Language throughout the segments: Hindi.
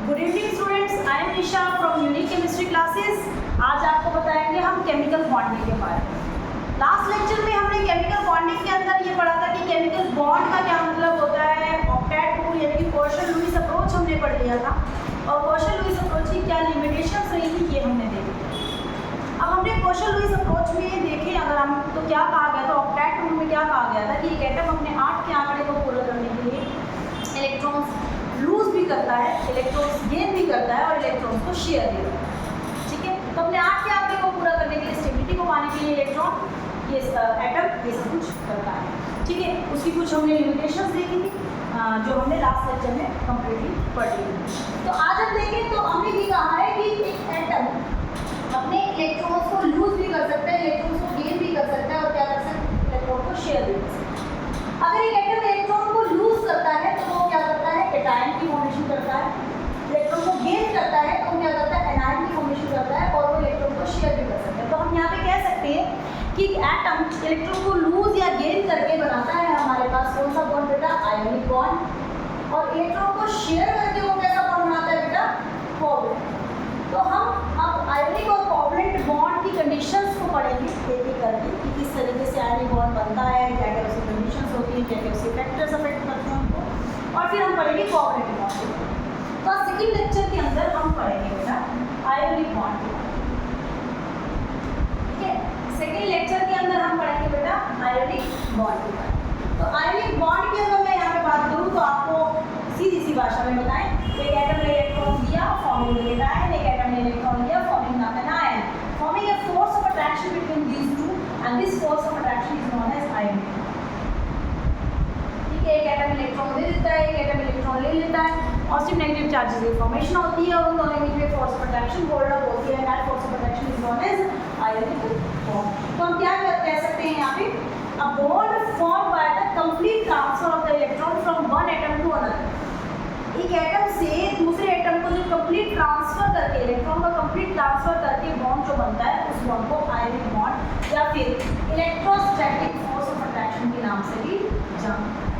Good evening students, I am Nisha from unique chemistry classes. आज आपको बताएंगे हम केमिकल बॉन्डिंग के बारे में। लास्ट लेक्चर में हमने केमिकल बॉन्डिंग के अंदर ये पढ़ा था कि केमिकल बॉन्ड का क्या मतलब होता है, ऑक्टेट रूल यानी कि कोशल-लुईस अप्रोच हमने पढ़ लिया था और कोशल-लुईस अप्रोच की क्या लिमिटेशंस रही थी ये हमने देखा। अब हमने कोशल-लुईस अप्रोच में देखें अगर हम तो क्या कहा गया था, ऑक्टेट रूल में क्या कहा गया था कि एक एटम अपने 8 के आंकड़े को पूरा करने के लिए इलेक्ट्रॉन्स लूज भी करता है, इलेक्ट्रॉन्स गेन भी करता है और इलेक्ट्रॉन्स को शेयर भी करता है। ठीक है, तो अपने 8 के आंकड़े को पूरा करने के लिए, स्टेबिलिटी को पाने के लिए इलेक्ट्रॉन ये एटम ये सब कुछ करता है। ठीक है, उसकी कुछ हमने लिमिटेशंस देखी थी जो हमने लास्ट लेक्चर में कंप्लीटली पढ़ ली। तो आज हम देखें तो हमने ये कहा है कि एक एटम अपने इलेक्ट्रॉन्स को लूज भी कर सकता है, इलेक्ट्रॉन्स को गेन भी कर सकता है और क्या कर सकता है, इलेक्ट्रॉन को शेयर भी कर सकता है। अगर एक एटम इलेक्ट्रॉन को लूज करता है तो वो क्या करता है, कैटायन की फॉर्मेशन करता है। इलेक्ट्रॉन को गेन करता है तो वो क्या करता है, एनायन की फॉर्मेशन करता है और वो इलेक्ट्रॉन को शेयर भी कर सकता है। तो हम यहाँ पे कह सकते हैं कि एटम इलेक्ट्रॉन को लूज या गेन करके बनाता है हमारे पास कौन सा बॉन्ड बेटा, आयोनिक बॉन्ड, और इलेक्ट्रॉन को शेयर करके वो कैसा बॉन्ड बनाता है बेटा, कोवैलेंट। तो हम अब आयोनिक और कोवैलेंट बॉन्ड की कंडीशंस को पढ़ेंगे एक एक करके कि किस तरीके से आयोनिक बॉन्ड बनता है, क्या क्या उसकी कंडीशंस होती हैं, क्या क्या उसके फैक्टर्स अफेक्ट करते हैं उनको, और फिर हम पढ़ेंगे कोवैलेंट बॉन्ड। तो सेकंड लेक्चर के अंदर हम पढ़ेंगे बेटा आयोनिक बॉन्ड। ठीक है, सेकंड लेक्चर के अंदर हम पढ़ेंगे बेटा आयोनिक बॉन्ड। तो आयोनिक बॉन्ड की अगर मैं यहाँ पे बात करूँ तो आपको सीधी सी भाषा में बताएं, एक एटम ने इलेक्ट्रॉन दिया फॉर्मिंग कैटायन, एक एटम ने इलेक्ट्रॉन दिया forming anion, forming a force of attraction between these two and this force of attraction is known as ionic bond. ठीक है, एक एटम इलेक्ट्रॉन दे देता है, एक एटम इलेक्ट्रॉन ले लेता है, पॉजिटिव नेगेटिव चार्जेस की फॉर्मेशन होती है और उन दोनों के बीच में force of attraction hold up होती है, that force of attraction is known as ionic bond. तो हम क्या कह सकते हैं यहाँ पे, a bond formed by the complete transfer of the electron from one atom to another। एक एटम से दूसरे एटम को जो कंप्लीट ट्रांसफर करके, इलेक्ट्रॉन का कंप्लीट ट्रांसफर करके बॉन्ड जो बनता है उस बॉन्ड को आयोनिक बॉन्ड या फिर इलेक्ट्रोस्टैटिक फोर्स ऑफ अट्रैक्शन के नाम से भी जानते हैं।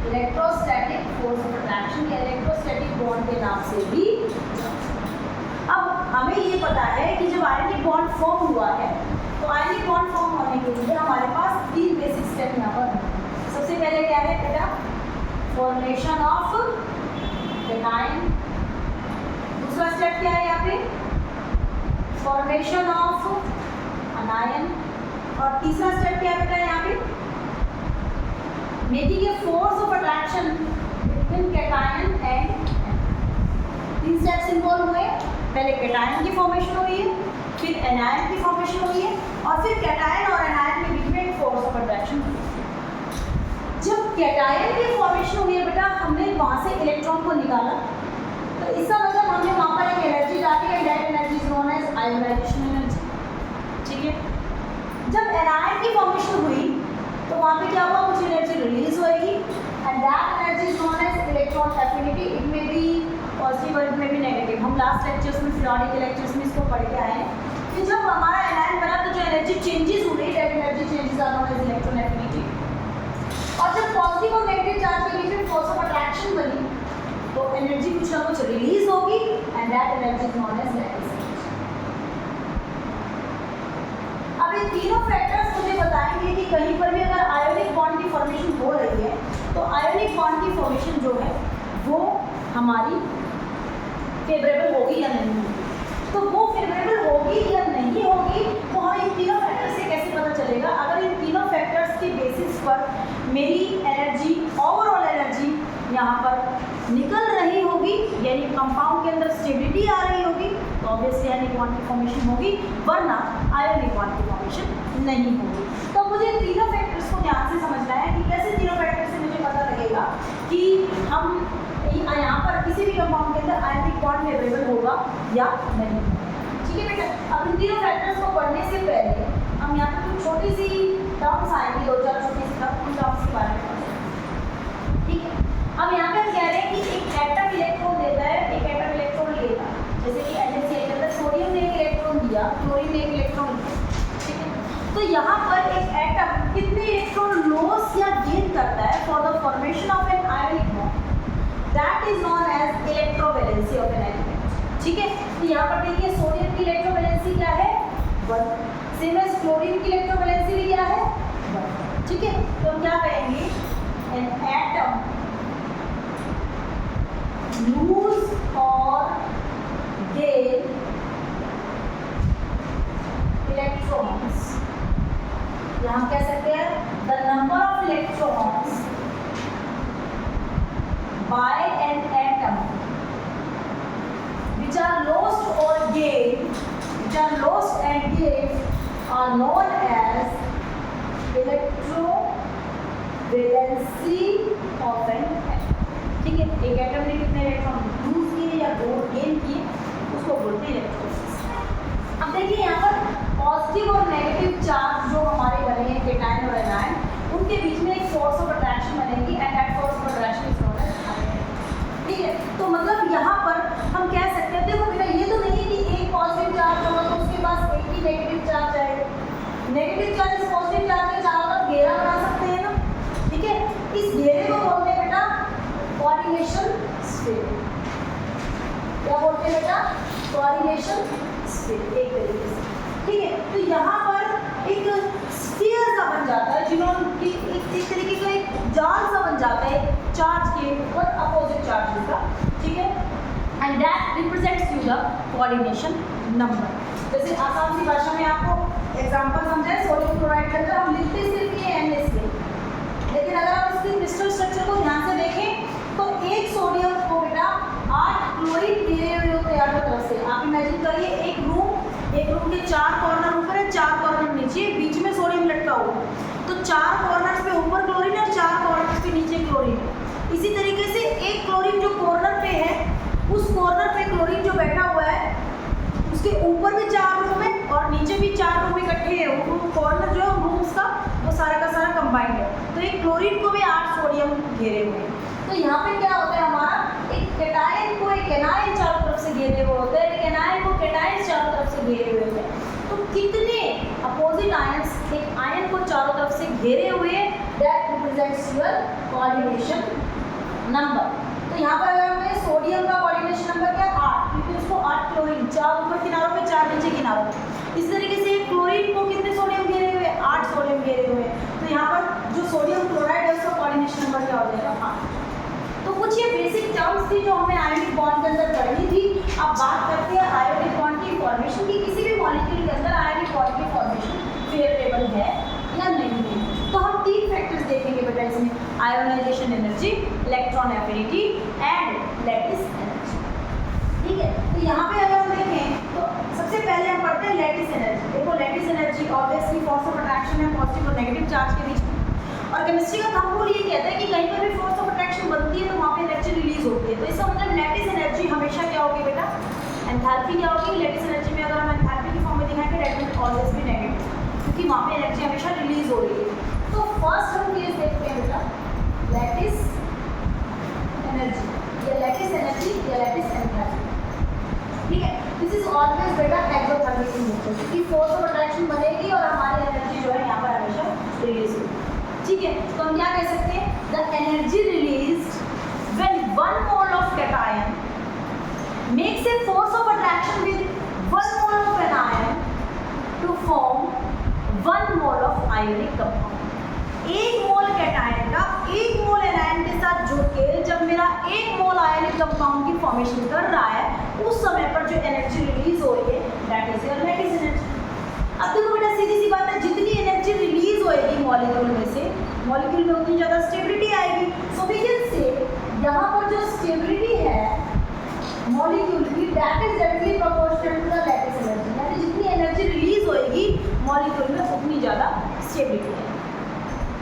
इलेक्ट्रोस्टैटिक फोर्स ऑफ अट्रैक्शन या इलेक्ट्रोस्टैटिक बॉन्ड के नाम से भी। अब हमें ये पता है कि जब आयोनिक बॉन्ड फॉर्म हुआ है तो आयोनिक बॉन्ड फॉर्म होने के लिए हमारे पास 3 बेसिक स्टेप यहाँ पर हैं। सबसे पहले क्या है बेटा, फॉर्मेशन ऑफ कैटायन। दूसरा स्टेप क्या है यहाँ पे, फॉर्मेशन ऑफ अनायन। और तीसरा स्टेप क्या बेटा यहाँ पे, making a force of attraction between cation and. 3 steps involve हुए, पहले कैटायन की फॉर्मेशन हुई है, फिर एनायन की फॉर्मेशन हुई है और फिर कैटायन और एनायन के बीच में एक फोर्स ऑफ अट्रैक्शन हुई है। जब कैटायन की फॉर्मेशन हुई है बेटा, हमने वहाँ से इलेक्ट्रॉन को निकाला तो इसका मतलब हमने वहाँ पर एक एनर्जी डाली है, that energy is known as ionization energy. ठीक है, जब एनायन की फॉर्मेशन हुई तो वहाँ पे क्या हुआ, कुछ एनर्जी रिलीज होएगी and that energy is known as electron affinity. It में भी पॉजिटिव और इट में भी नेगेटिव। हम लास्ट लेक्चर्स में, पीरियोडिक के लेक्चर्स में इसको पढ़ के आए हैं कि जब हमारा एनायन बना तो जो एनर्जी चेंजेस हुई, that energy changes are known as electron affinity. और जब पॉजिटिव और नेगेटिव चार्ज के बीच में फोर्स ऑफ अट्रैक्शन बनी तो एनर्जी कुछ ना कुछ रिलीज होगी and that energy is known as lattice energy. अब ये तीनों फैक्टर्स मुझे बताएंगे कि कहीं पर भी अगर आयोनिक बॉन्ड की फॉर्मेशन हो रही है तो आयोनिक बॉन्ड की फॉर्मेशन जो है वो हमारी फेवरेबल होगी या नहीं होगी। तो वो फेवरेबल होगी या नहीं होगी तो हमें इन तीनों फैक्टर्स से कैसे पता चलेगा। अगर इन तीनों फैक्टर्स के बेसिस पर मेरी एनर्जी, ओवरऑल एनर्जी यहाँ पर निकल रही होगी यानी कंपाउंड के अंदर स्टेबिलिटी आ रही होगी तो ऑब्वियसली आयोनिक बॉन्ड की फॉर्मेशन होगी, वरना आयोनिक बॉन्ड की फॉर्मेशन नहीं होगी। तो मुझे तीनों फैक्टर्स को ध्यान से समझना है कि कैसे तीनों फैक्टर्स से मुझे पता लगेगा कि हम यहाँ पर किसी भी कंपाउंड के अंदर आयोनिक बॉन्ड फेवरेबल होगा या नहीं। ठीक है बेटा, अब इन तीनों फैक्टर्स को पढ़ने से पहले हम यहाँ पर कुछ छोटी सी टर्म्स आएंगी, 2-4 छोटी सी टर्म्स के बारे में पढ़ते हैं। ठीक है, अब यहाँ पे कह रहे हैं कि एक एटम इलेक्ट्रॉन देता है, एक एटम इलेक्ट्रॉन लेता है। जैसे कि NaCl के अंदर सोडियम ने एक इलेक्ट्रॉन दिया, क्लोरीन ने एक इलेक्ट्रॉन दिया। ठीक है, तो यहाँ पर एक एटम कितने इलेक्ट्रॉन लॉस या गेन करता है for the formation of an ionic bond, that is known as electrovalency of an element. ठीक है, तो यहाँ पर देखिए सोडियम की इलेक्ट्रोवैलेंसी क्या है 1, सेम एज क्लोरीन की इलेक्ट्रोवैलेंसी भी क्या है 1। ठीक है, तो हम क्या कहेंगे एन एटम लूज और गेन इलेक्ट्रॉन्स, यहाँ कह सकते हैं the number of electrons by an atom which are lost or gained, which are lost and gained are known as electrovalency of an atom। ठीक है, एक एटम ने कितने इलेक्ट्रॉन लूज किए या गेन किए उसको बोलते हैं इलेक्ट्रोवैलेंसी। अब देखिए यहाँ पर पॉजिटिव और नेगेटिव चार्ज जो हमारे बने हैं केटायन और एनायन, उनके बीच में एक फोर्स ऑफ अट्रैक्शन बनेगी and that force of attraction is known as ion. ठीक है, तो मतलब यहाँ पर हम कह सकते हैं, देखो बेटा ये तो नहीं है कि एक पॉजिटिव चार्ज होगा तो उसके पास एक ही नेगेटिव चार्ज आएगा। नेगेटिव चार्ज इस पॉजिटिव चार्ज के चारों तरफ घेरा बना सकते हैं ना। ठीक है, इस घेरे को बोलते हैं बेटा कोऑर्डिनेशन स्फीयर। क्या बोलते हैं बेटा कोऑर्डिनेशन स्फीयर एक तरीके से। ठीक है, तो यहाँ पर एक स्फीयर सा बन जाता है जिन्होंने एक तरीके का एक जाल सा बन जाता है चार्ज के और अपोजिट चार्ज का। ठीक है, and that represents you the coordination number. जैसे आसान सी भाषा में आपको एग्जांपल समझाए, सोडियम क्लोराइड के अंदर हम लिखते सिर्फ ये NaCl, लेकिन अगर आप उसकी क्रिस्टल स्ट्रक्चर को ध्यान से देखें तो एक सोडियम को बेटा 8 क्लोरीन घेरे हुए होते हैं चारों तरफ से। आप इमेजिन करिए एक रूम के 4 कॉर्नर ऊपर है 4 कॉर्नर नीचे, बीच में सोडियम लटका हुआ, तो 4 कॉर्नर्स पे ऊपर क्लोरीन और 4 कॉर्नर्स पे नीचे क्लोरीन। इसी तरीके से एक क्लोरीन जो कॉर्नर पे है, उस कॉर्नर पे क्लोरीन जो बैठा हुआ है उसके ऊपर भी 4 रूम है और नीचे भी 4 रूम इकट्ठे हैं। वो कॉर्नर जो है रूम्स का वो सारा का सारा कंबाइंड है, तो एक क्लोरीन को भी 8 सोडियम घेरे हुए हैं। तो यहाँ पे क्या होता है हमारा एक केटायन को एक एनायन चारों तरफ से घेरे हुए होते हैं, एक एनायन को केटायन चारों तरफ से घेरे हुए होते हैं। तो कितने अपोजिट आयंस एक आयन को चारों तरफ से घेरे हुए, that represents your coordination number. तो यहाँ पर अगर हमें सोडियम का कोऑर्डिनेशन नंबर क्या 8, क्योंकि उसको 8 क्लोरीन 4 ऊपर किनारों पे 4 नीचे किनारों पे। इस तरीके से क्लोरीन को कितने सोडियम घेरे हुए 8 सोडियम घेरे हुए। तो यहाँ पर जो सोडियम क्लोराइड है उसका कोऑर्डिनेशन नंबर क्या हो जाएगा 8। तो कुछ ये बेसिक टर्म्स थी जो हमें आयोनिक बॉन्ड के अंदर पढ़नी थी। अब बात करते हैं आयोनिक बॉन्ड की फॉर्मेशन की। किसी भी मॉलिक्यूल के अंदर आयोनिक बॉन्ड की फॉर्मेशन फेवरेबल है या नहीं है। तो हम 3 फैक्टर्स देखेंगे बेटा इसमें, ionization energy, electron affinity and lattice energy. ठीक है, तो यहाँ पे अगर हम देखें तो सबसे पहले हम पढ़ते हैं लैटिस एनर्जी। देखो lattice energy obviously force of attraction है पॉजिटिव और नेगेटिव चार्ज के बीच में, और केमिस्ट्री का थंब रूल ये कहता है कि कहीं पर भी फोर्स ऑफ अट्रैक्शन बनती है तो वहाँ पे एनर्जी रिलीज होती है। तो इसका मतलब लैटिस एनर्जी हमेशा क्या होगी बेटा एंथैल्पी क्या होगी। लैटिस एनर्जी में अगर हम एंथैल्पी की फॉर्म में दिखाएंगे that will always be negative, क्योंकि वहाँ पे एनर्जी हमेशा रिलीज हो रही है। तो फर्स्ट हम केस देखते हैं बेटा लैटिस एनर्जी या लैटिस एनर्जी या लैटिस एंथैल्पी। ठीक है, दिस इज ऑलवेज बेटा एक्सोथर्मिक इन नेचर, क्योंकि फोर्स ऑफ अट्रैक्शन बनेगी और हमारी एनर्जी जो है यहाँ पर हमेशा रिलीज होगी। ठीक है, तो हम क्या कह सकते हैं the energy released when 1 mole of cation makes a force of attraction with 1 mole of anion to form 1 mole of ionic compound. 1 mole cation का 1 मोल एनायन के साथ जुड़ के जब मेरा 1 मोल आयोनिक कंपाउंड की फॉर्मेशन कर रहा है, उस समय पर जो एनर्जी रिलीज हो रही है that is your lattice energy. अब देखो बेटा सीधी सी बात है, जितनी एनर्जी रिलीज होएगी मॉलिक्यूल में से, मॉलिक्यूल में उतनी ज़्यादा स्टेबिलिटी आएगी। सो वी कैन से यहाँ पर जो स्टेबिलिटी है मॉलिक्यूल की that is directly proportional to the lattice energy, यानी जितनी एनर्जी रिलीज होएगी मॉलिक्यूल में उतनी ज़्यादा स्टेबिलिटी है।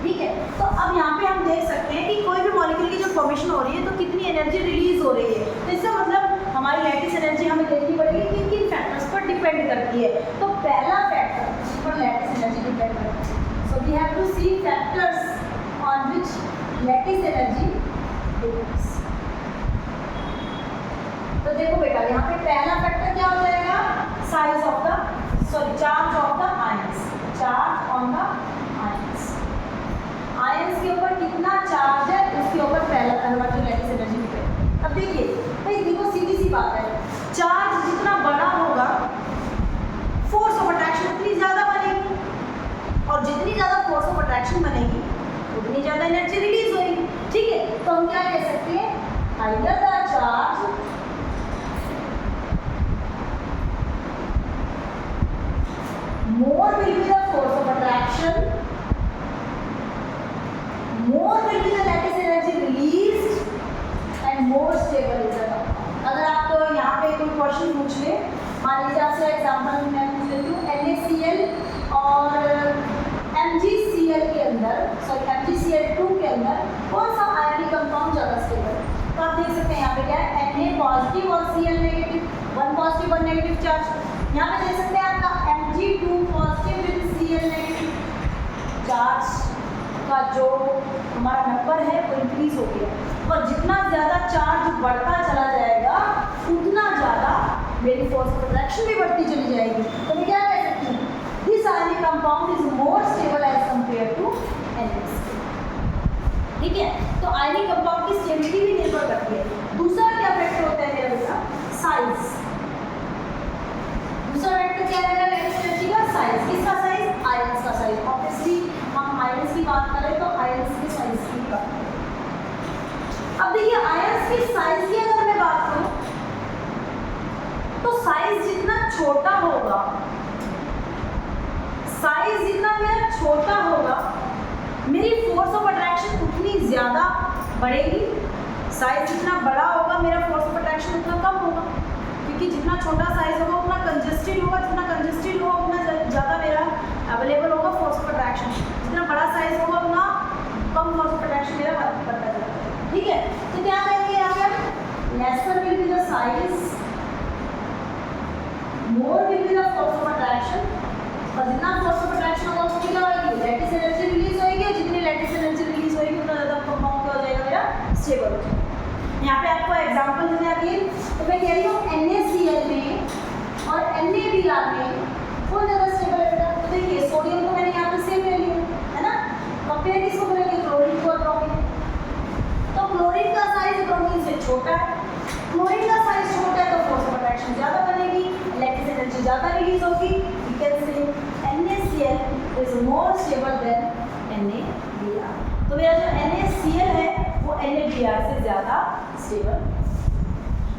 ठीक है, तो अब यहाँ पे हम देख सकते हैं कि कोई भी मॉलिक्यूल की जो फॉर्मेशन हो रही है तो कितनी एनर्जी रिलीज हो रही है। तो इसका मतलब हमारी लैटिस एनर्जी हमें देखनी पड़ेगी किन किन फैक्टर्स पर डिपेंड करती है। तो पहला फैक्टर जिस पर लैटिस एनर्जी डिपेंड करती है, so we have to see factors on which lattice energy depends. तो देखो बेटा यहाँ पे पहला फैक्टर क्या हो जाएगा size of the charge of the ions, charge on the ions. Ions के ऊपर कितना चार्ज है उसके ऊपर पहला जो लैटिस एनर्जी डिपेंड। अब देखिए भाई देखो higher the charge, more will be the force of attraction, more will be the lattice energy released and more stable is the compound. अगर आपको यहाँ पे कोई क्वेश्चन पूछ ले, मान लीजिए आपसे एग्जाम्पल मैं पूछ लेती हूँ NaCl और MgCl के अंदर, सॉरी MgCl2 के अंदर कौन सा आयनिक कंपाउंड ज़्यादा स्टेबल है, तो आप देख सकते हैं यहाँ पे क्या है, Na पॉजिटिव और Cl negative, one positive one negative charge. यहाँ पे देख सकते हैं आपका Mg2 positive with Cl negative, charge का जो हमारा नंबर है वो इंक्रीज हो गया, और जितना ज़्यादा चार्ज बढ़ता चला जाएगा उतना ज़्यादा मेरी फोर्स ऑफ अट्रैक्शन भी बढ़ती चली जाएगी। तो मैं क्या कह सकती हूँ, this ionic compound is more stable as compare to NaCl। ठीक है, तो आयनिक कंपाउंड की स्टेबिलिटी भी निर्भर करती है। दूसरा क्या फैक्टर होता है मेरा बेटा, साइज। दूसरा फैक्टर क्या रहेगा lattice energy का, साइज। किसका साइज, आयंस का साइज। ऑब्वियसली हम आयंस की बात करें तो आयंस के साइज की बात करें। अब देखिए आयंस की साइज की अगर मैं बात करूं तो साइज जितना छोटा होगा, साइज जितना मेरा छोटा होगा, मेरी फोर्स ऑफ अट्रैक्शन उतनी ज़्यादा बढ़ेगी। साइज जितना बड़ा होगा मेरा फोर्स ऑफ अट्रैक्शन उतना कम होगा, क्योंकि जितना छोटा साइज होगा उतना कंजेस्टेड होगा, जितना कंजेस्टेड होगा उतना ज़्यादा मेरा अवेलेबल होगा फोर्स ऑफ अट्रैक्शन। जितना बड़ा साइज होगा उतना कम फोर्स ऑफ अट्रैक्शन मेरा बढ़ता जाएगा। ठीक है, तो क्या कहेंगे यहाँ पे, laser will be the size, more will be the force of attraction. और जितना फोर्स ऑफ अट्रैक्शन होगा उसकी क्या होगी, लैटिस एनर्जी रिलीज होगी, और जितनी लैटिस एनर्जी रिलीज होगी उतना ज़्यादा कंपाउंड क्या हो जाएगा मेरा, स्टेबल हो जाएगा। यहाँ पे आपको एग्जांपल देना है, तो मैं कह रही हूँ NaCl में और NaBr में कौन ज़्यादा स्टेबल है बेटा। तो देखिए सोडियम को मैंने यहाँ पे सेम ले लिया है ना, कंपेयर किसको करेंगे, क्लोरीन को और ब्रोमीन। तो क्लोरीन का साइज ब्रोमीन से छोटा है, क्लोरीन का साइज छोटा है तो फोर्स ऑफ अट्रैक्शन ज़्यादा बनेगी, लैटिस एनर्जी ज़्यादा रिलीज होगी। We can say NaCl is more stable than NaBr। तो मेरा जो NaCl है वो NaBr से ज़्यादा स्टेबल।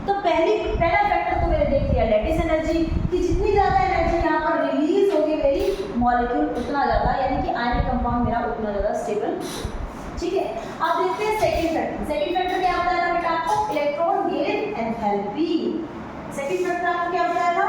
तो पहला फैक्टर तो मैंने देख लिया लैटिस एनर्जी कि जितनी ज़्यादा एनर्जी यहाँ पर रिलीज होगी मेरी मॉलिक्यूल उतना ज़्यादा, यानी कि आयनिक कंपाउंड मेरा उतना ज़्यादा स्टेबल। ठीक है, अब देखते हैं सेकंड फैक्टर। सेकंड फैक्टर क्या बताया था बेटा आपको, electron gain enthalpy. Second factor आपको क्या बताया था,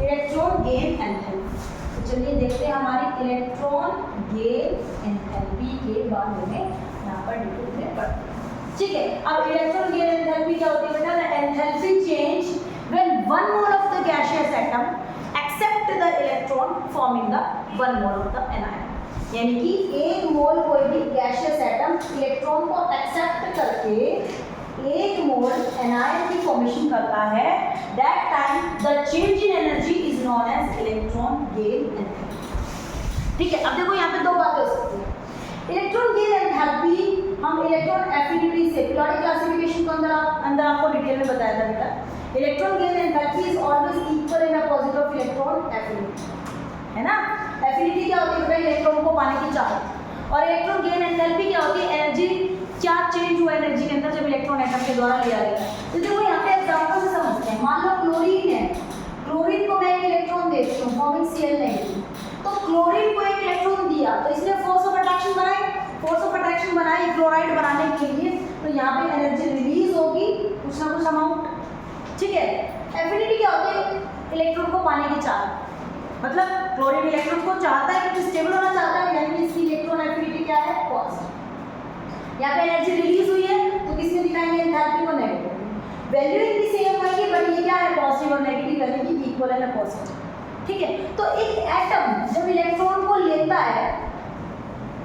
इलेक्ट्रॉन गेन एंथैल्पी। तो चलिए देखते हैं हमारी इलेक्ट्रॉन गेन एंथैल्पी के बारे में यहाँ पर डिटेल में पढ़ते हैं। ठीक है, अब इलेक्ट्रॉन गेन एंथैल्पी क्या होती है बेटा, enthalpy change when one mole of the gaseous atom accept the electron forming the one mole of the anion. यानी कि एक मोल कोई भी गैसियस एटम इलेक्ट्रॉन को एक्सेप्ट करके एक मोल एनायन की फॉर्मेशन करता है, that time the change in energy is known as electron gain enthalpy. ठीक है, अब देखो यहाँ पे दो बातें हो सकती हैं। इलेक्ट्रॉन गेन एंथैल्पी हम इलेक्ट्रॉन एफिनिटी से पीरियोडिक क्लासिफिकेशन के अंदर आपको डिटेल में बताया था बेटा। Electron gain enthalpy is always equal in opposite of electron affinity, है ना। एफिनिटी क्या होती है बेटा, इलेक्ट्रॉन को पाने की चाहत, और इलेक्ट्रॉन गेन एंथैल्पी क्या होती है, एनर्जी क्या चेंज हुआ एनर्जी के अंदर जब इलेक्ट्रॉन एटम के द्वारा लिया गया। तो देखो यहाँ पे एग्जांपल से समझते हैं, मान लो क्लोरीन है, क्लोरीन को मैं एक इलेक्ट्रॉन देती हूँ फॉर्मिंग Cl नेगेटिव, तो क्लोरीन को एक इलेक्ट्रॉन दिया तो इसने फोर्स ऑफ अट्रैक्शन बनाई, फोर्स ऑफ अट्रैक्शन बनाई क्लोराइड बनाने के लिए, तो यहाँ पे एनर्जी रिलीज होगी कुछ ना कुछ अमाउंट। ठीक है, एफिनिटी क्या होती है, इलेक्ट्रॉन को पाने की चाहत, मतलब क्लोरीन इलेक्ट्रॉन को चाहता है कि स्टेबल होना चाहता है, यानी इसकी इलेक्ट्रॉन एफिनिटी क्या है, पॉजिटिव। यहाँ पे एनर्जी रिलीज हुई है तो किसमें दिखाएंगे, एंथैल्पी को नेगेटिव। वैल्यू इनकी सेम होगी बट ये क्या है, पॉजिटिव और नेगेटिव यानी कि इक्वल है ना पॉजिटिव। ठीक है, तो एक एटम जब इलेक्ट्रॉन को लेता है,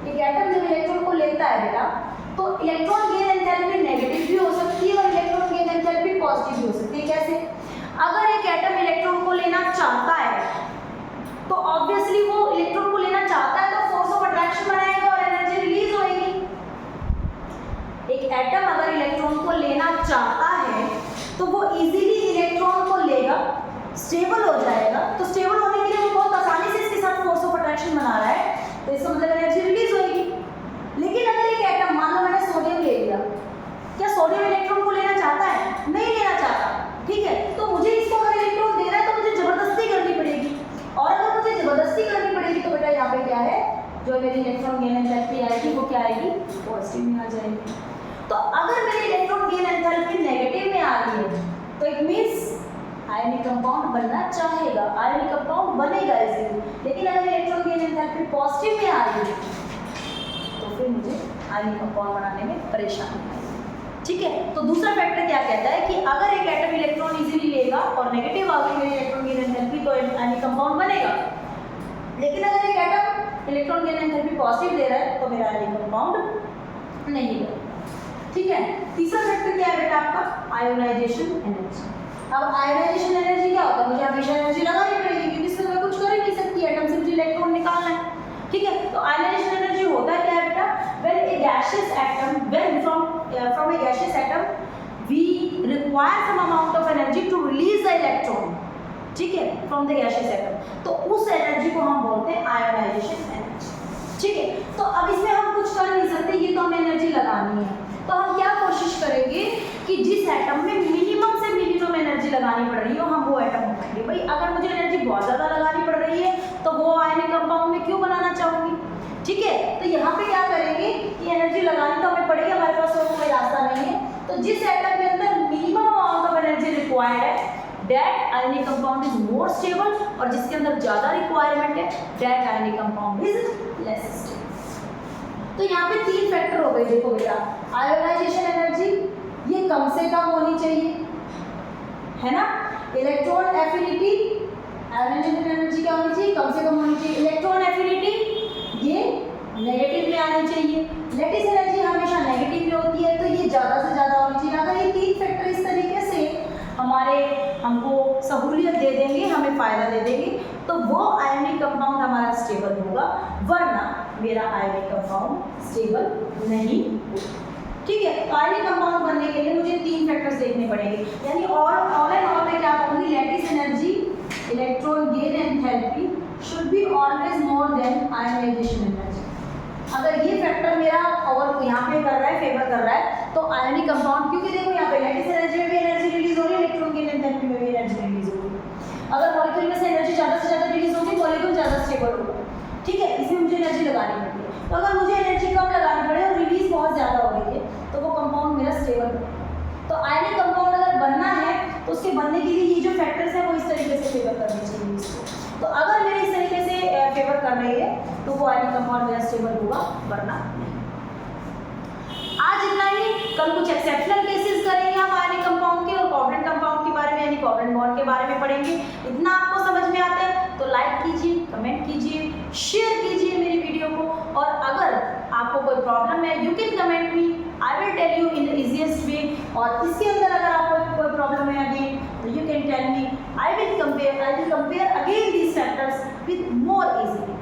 एक एटम जब इलेक्ट्रॉन को लेता है बेटा, तो इलेक्ट्रॉन गेन एंथैल्पी नेगेटिव भी हो सकती है और इलेक्ट्रॉन गेन एंथैल्पी पॉजिटिव भी हो सकती है। कैसे, अगर एक एटम इलेक्ट्रॉन को लेना चाहता है तो ऑब्वियसली वो इलेक्ट्रॉन को लेना चाहता है तो फोर्स ऑफ अट्रैक्शन बनाएगा और एनर्जी रिलीज होगी। एक एटम अगर इलेक्ट्रॉन को लेना चाहता है तो वो इजीली इलेक्ट्रॉन को लेगा, स्टेबल हो जाएगा, तो स्टेबल होने के लिए वो बहुत आसानी से इसके साथ फोर्स ऑफ अट्रैक्शन बना रहा है, तो इसका मतलब एनर्जी रिलीज होगी। लेकिन अगर एक एटम, मान लो मैंने सोडियम ले लिया, क्या सोडियम इलेक्ट्रॉन को लेना चाहता इलेक्ट्रॉन गेन एंथैल्पी आएगी वो क्या आएगी, पॉजिटिव में आ जाएगी। तो अगर मेरी इलेक्ट्रॉन गेन एंथैल्पी नेगेटिव में आ रही है तो इट मींस आयनिक कंपाउंड बनना चाहेगा, आयनिक कंपाउंड बनेगा इजीली। लेकिन अगर इलेक्ट्रॉन गेन एंथैल्पी पॉजिटिव में आ रही है तो फिर मुझे आयनिक कंपाउंड बनाने में परेशानी आएगी। ठीक है, तो दूसरा फैक्टर क्या कहता है कि अगर एक एटम इलेक्ट्रॉन इजीली लेगा और नेगेटिव आ गई मेरी इलेक्ट्रॉन गेन एंथैल्पी तो आयनिक कंपाउंड बनेगा। लेकिन अगर एक atom electron gain enthalpy positive दे रहा है तो मेरा आयनिक कंपाउंड नहीं बनेगा। ठीक है, तीसरा फैक्टर क्या है बेटा आपका, आयोनाइजेशन एनर्जी। अब आयोनाइजेशन एनर्जी क्या होता है, मुझे हमेशा एनर्जी लगानी पड़ेगी क्योंकि इससे मैं कुछ कर ही नहीं सकती, एटम से मुझे इलेक्ट्रॉन निकालना है। ठीक है, तो आयोनाइजेशन एनर्जी होता क्या है बेटा, when a gaseous atom, when from a gaseous atom we require some amount of energy to release the electron, ठीक है, फ्रॉम द गैसियस एटम, तो उस एनर्जी को हम बोलते हैं आयोनाइजेशन एनर्जी। ठीक है, तो अब इसमें हम कुछ कर नहीं सकते, ये तो हमें एनर्जी लगानी है। तो हम क्या कोशिश करेंगे कि जिस एटम में मिनिमम से मिनिमम एनर्जी लगानी पड़ रही हो हम वो एटम उठाएंगे। भाई अगर मुझे एनर्जी बहुत ज़्यादा लगानी पड़ रही है तो वो आयनिक कंपाउंड में क्यों बनाना चाहूँगी। ठीक है, तो यहाँ पे क्या करेंगे कि एनर्जी लगानी तो हमें पड़ेगी, हमारे पास और कोई रास्ता नहीं है। तो जिस एटम के अंदर minimum amount of energy required है that ionic compound is more stable, और जिसके अंदर ज़्यादा रिक्वायरमेंट है that ionic compound is less stable. तो यहाँ पे तीन फैक्टर हो गए, देखो बेटा, आयोनाइजेशन एनर्जी ये कम से कम होनी चाहिए, है ना। इलेक्ट्रॉन एफिनिटी, आयोनाइजेशन एनर्जी क्या होनी चाहिए, कम से कम होनी चाहिए। इलेक्ट्रॉन एफिनिटी ये नेगेटिव में आनी चाहिए। लैटिस एनर्जी हमेशा नेगेटिव में होती है तो ये ज़्यादा से ज़्यादा होनी चाहिए। अगर ये तीन फैक्टर इस तरीके से हमको सहूलियत दे देंगे, हमें फ़ायदा दे देंगे, तो वो आयनिक कंपाउंड हमारा स्टेबल होगा, वरना मेरा आयनिक कंपाउंड स्टेबल नहीं होगा। ठीक है, तो आयनिक कंपाउंड बनने के लिए मुझे तीन फैक्टर्स देखने पड़ेंगे, यानी ऑल एंड ऑल में क्या कहूँगी, lattice energy, electron gain enthalpy should be always more than ionization energy. अगर ये फैक्टर मेरा और यहाँ पे कर रहा है, फेवर कर रहा है, तो आयनिक कंपाउंड, क्योंकि देखो यहाँ पे लैटिस एनर्जी में भी एनर्जी रिलीज हो रही है, इलेक्ट्रॉन गेन एंथैल्पी में भी एनर्जी रिलीज हो रही है। अगर मॉलिक्यूल में से एनर्जी ज़्यादा से ज़्यादा रिलीज होगी, मॉलिक्यूल ज़्यादा स्टेबल होगा। ठीक है, इसमें मुझे एनर्जी लगानी पड़ती है। तो अगर मुझे एनर्जी कम लगानी पड़े और रिलीज बहुत ज़्यादा हो रही है तो वो कंपाउंड मेरा स्टेबल बनेगा। तो आयनिक कंपाउंड अगर बनना है तो उसके बनने के लिए ये जो फैक्टर्स हैं वो इस तरीके से फेवर करने चाहिए इसको। तो अगर मेरे इस तरीके से फेवर कर रही है तो वो आयनिक कंपाउंड मेरा स्टेबल होगा, वरना नहीं। आज इतना ही, कल कुछ एक्सेप्शनल केसेस करेंगे हम आयनिक कंपाउंड के और कोवलेंट कंपाउंड के बारे में, यानी कोवलेंट बॉन्ड के बारे में पढ़ेंगे। इतना आपको समझ में आता है तो लाइक कीजिए, कमेंट कीजिए, शेयर कीजिए मेरी वीडियो को। और अगर आपको कोई प्रॉब्लम है you can comment me, I will tell you in the easiest way. और इसके अंदर अगर आपको कोई प्रॉब्लम है अगेन तो you can tell me, I will compare again these factors with more easily.